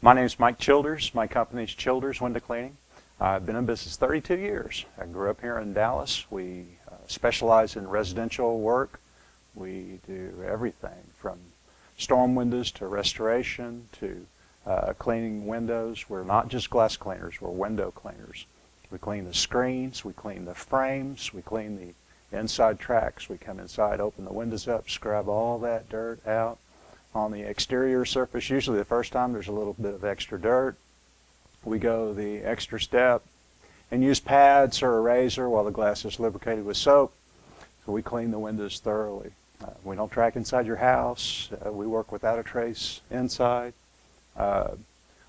My name is Mike Childers. My company is Childers Window Cleaning. I've been in business 32 years. I grew up here in Dallas. We specialize in residential work. We do everything from storm windows to restoration to cleaning windows. We're not just glass cleaners, we're window cleaners. We clean the screens, we clean the frames, we clean the inside tracks. We come inside, open the windows up, scrub all that dirt out. On the exterior surface, usually the first time there's a little bit of extra dirt. We go the extra step and use pads or a razor while the glass is lubricated with soap. So we clean the windows thoroughly. We don't track inside your house. We work without a trace inside.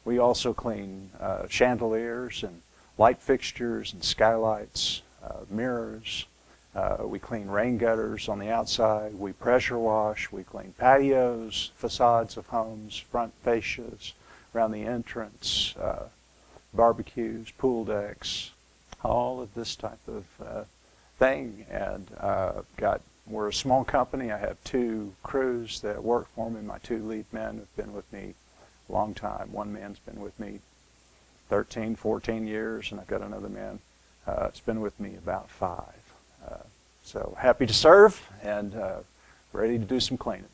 We also clean chandeliers and light fixtures and skylights, mirrors. We clean rain gutters on the outside. We pressure wash. We clean patios, facades of homes, front fascias around the entrance, barbecues, pool decks, all of this type of thing. And we're a small company. I have 2 crews that work for me. My 2 lead men have been with me a long time. One man's been with me 13, 14 years, and I've got another man that's been with me about 5. So happy to serve and ready to do some cleaning.